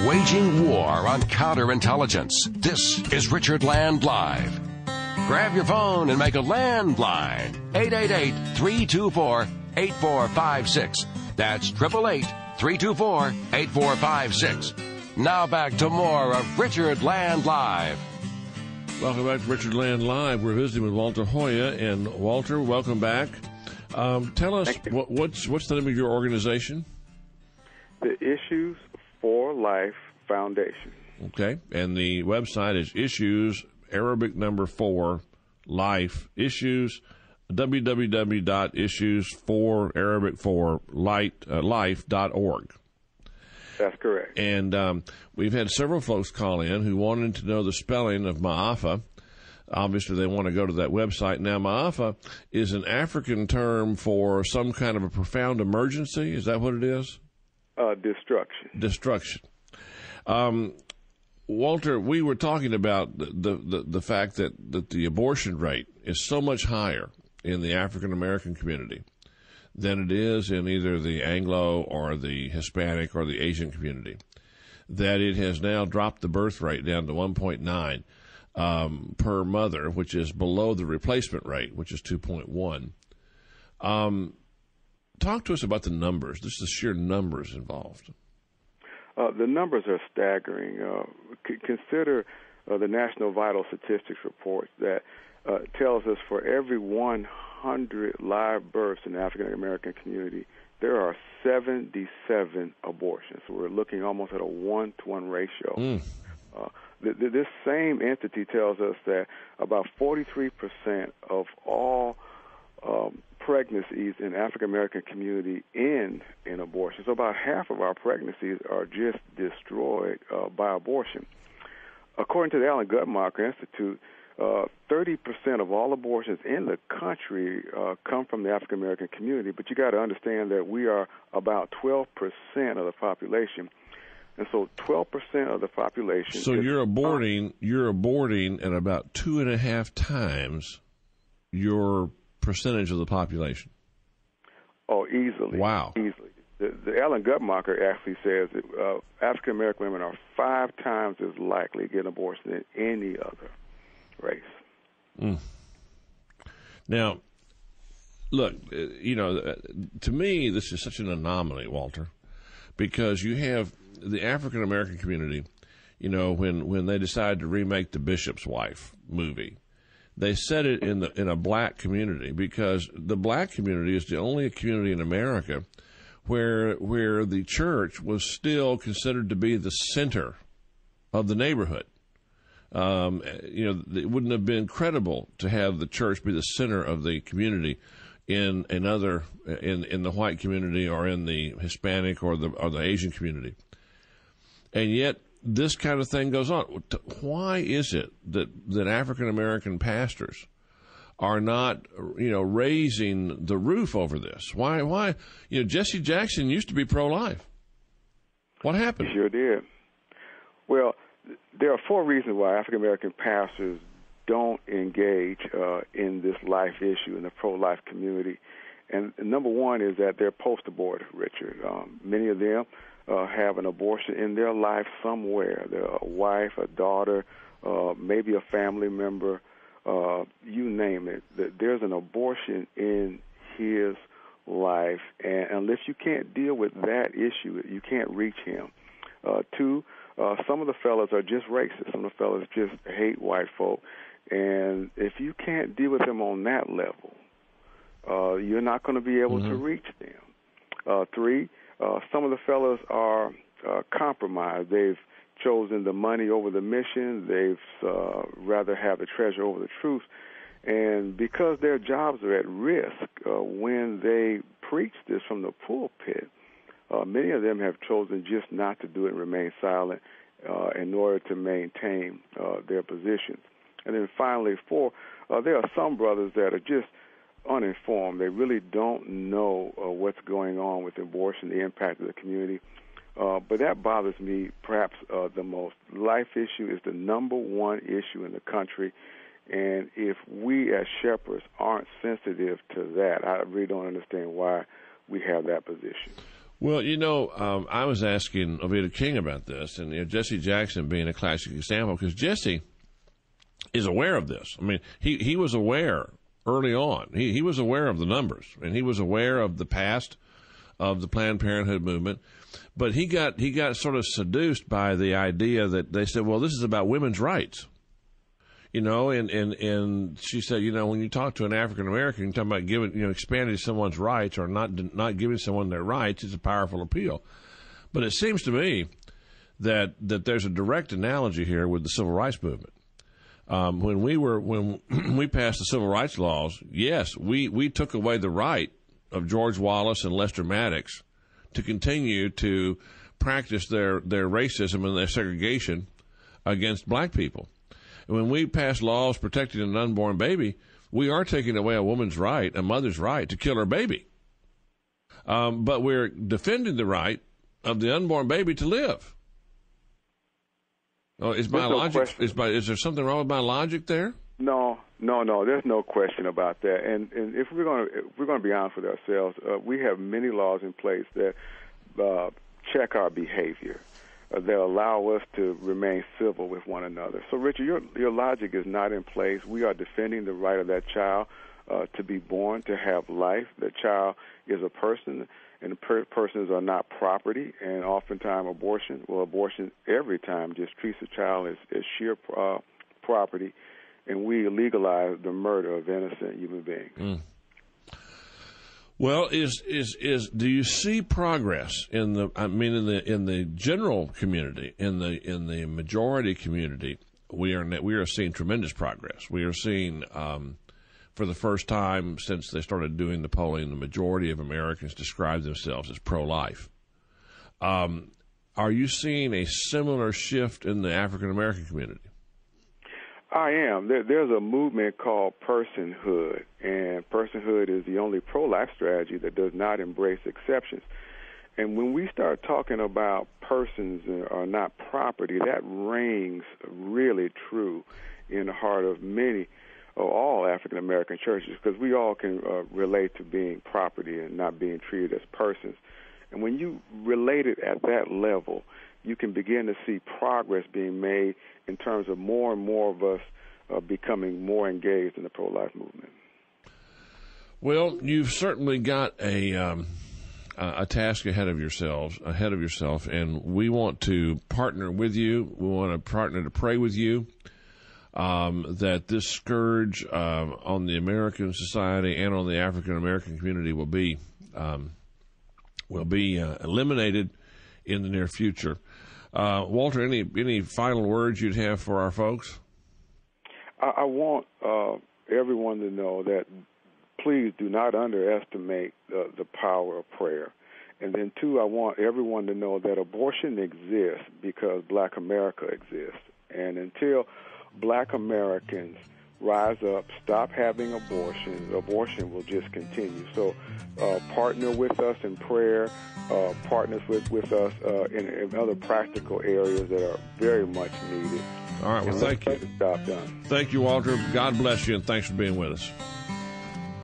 Waging war on counterintelligence. This is Richard Land Live. Grab your phone and make a landline. 888-324-8456. That's 888-324-8456. Now back to more of Richard Land Live. Welcome back to Richard Land Live. We're visiting with Walter Hoya. And Walter, welcome back. Tell us, what's the name of your organization? The Issues for Life Foundation. Okay, and the website is Issues, Arabic number 4, Life, Issues, www.issues4, Arabic 4, life.org. That's correct. And we've had several folks call in who wanted to know the spelling of Ma'afa. Obviously, they want to go to that website. Now, Ma'afa is an African term for some kind of a profound emergency. Is that what it is? Destruction. Walter, we were talking about the fact that the abortion rate is so much higher in the African American community than it is in either the Anglo or the Hispanic or the Asian community, that it has now dropped the birth rate down to 1.9 per mother, which is below the replacement rate, which is 2.1. Talk to us about the numbers, just the sheer numbers involved. The numbers are staggering. Consider the National Vital Statistics report that tells us for every 100 live births in the African American community, there are 77 abortions. So we're looking almost at a 1-to-1 ratio. This same entity tells us that about 43% of all pregnancies in African American community end in abortion. So about half of our pregnancies are just destroyed by abortion. According to the Allen Guttmacher Institute, 30% of all abortions in the country come from the African American community, but you got to understand that we are about 12% of the population. And so 12% of the population. So you're aborting at about 2.5 times your percentage of the population. Oh, easily. Wow. Easily. The Allen Guttmacher actually says that African American women are 5 times as likely to get an abortion than any other race. Now, look, to me, this is such an anomaly, Walter, because you have the African American community, when they decided to remake the Bishop's Wife movie, they set it in a black community because the black community is the only community in America where the church was still considered to be the center of the neighborhood. It wouldn't have been credible to have the church be the center of the community in the white community or in the Hispanic or the Asian community. And yet this kind of thing goes on. Why is it that African American pastors are not, raising the roof over this? Why? Jesse Jackson used to be pro-life. What happened? He sure did. Well, there are 4 reasons why African American pastors don't engage in this life issue in the pro-life community. And number one is that they're post-abortive, Richard. Many of them have an abortion in their life somewhere. They're a wife, a daughter, maybe a family member, you name it. There's an abortion in his life, and unless you can't deal with that issue, you can't reach him. 2, some of the fellas are just racist. Some of the fellas just hate white folk, and if you can't deal with them on that level, you're not going to be able to reach them. 3, some of the fellas are compromised. They've chosen the money over the mission. They've rather have the treasure over the truth. And because their jobs are at risk when they preach this from the pulpit, many of them have chosen just not to do it and remain silent in order to maintain their positions. And then finally, 4, there are some brothers that are just uninformed. They really don't know what's going on with abortion, the impact of the community. But that bothers me perhaps the most. Life issue is the number one issue in the country. And if we as shepherds aren't sensitive to that, I really don't understand why we have that position. Well, I was asking Ovita King about this, and Jesse Jackson being a classic example, because Jesse is aware of this. I mean, he was aware early on. He was aware of the numbers, and he was aware of the past of the Planned Parenthood movement, but he got sort of seduced by the idea that they said, well, this is about women's rights. And she said, when you talk to an African American, you're talking about expanding someone's rights or not giving someone their rights. It's a powerful appeal. But it seems to me that there's a direct analogy here with the civil rights movement. When we passed the civil rights laws, yes, we took away the right of George Wallace and Lester Maddox to continue to practice their racism and their segregation against black people. When we pass laws protecting an unborn baby, we are taking away a woman's right, a mother's right, to kill her baby. But we're defending the right of the unborn baby to live. Oh, is there something wrong with my logic there? No. There's no question about that. And if we're going to be honest with ourselves, we have many laws in place that check our behavior, that allow us to remain civil with one another. So, Richard, your logic is not in place. We are defending the right of that child to be born, to have life. The child is a person, and persons are not property. And oftentimes abortion every time just treats the child as sheer property, and we legalize the murder of innocent human beings. Mm. Well, do you see progress in the general community, in the majority community? We are seeing tremendous progress. We are seeing, for the first time since they started doing the polling, the majority of Americans describe themselves as pro-life. Are you seeing a similar shift in the African American community? I am. There's a movement called personhood, and personhood is the only pro-life strategy that does not embrace exceptions. And when we start talking about persons are not property, that rings really true in the heart of many or all African American churches, because we all can relate to being property and not being treated as persons. And when you relate it at that level, you can begin to see progress being made in terms of more and more of us becoming more engaged in the pro-life movement. Well, you've certainly got a task ahead of yourself, and we want to partner with you. We want to partner to pray with you that this scourge on the American society and on the African American community will be eliminated in the near future. Walter, any final words you'd have for our folks? I want everyone to know that please do not underestimate the power of prayer. And then, two, I want everyone to know that abortion exists because Black America exists. And until Black Americans rise up, stop having abortion will just continue. So partner with us in prayer, partners with us in other practical areas that are very much needed. All right, well, thank you. Get the job done. Thank you, Walter. God bless you, and thanks for being with us.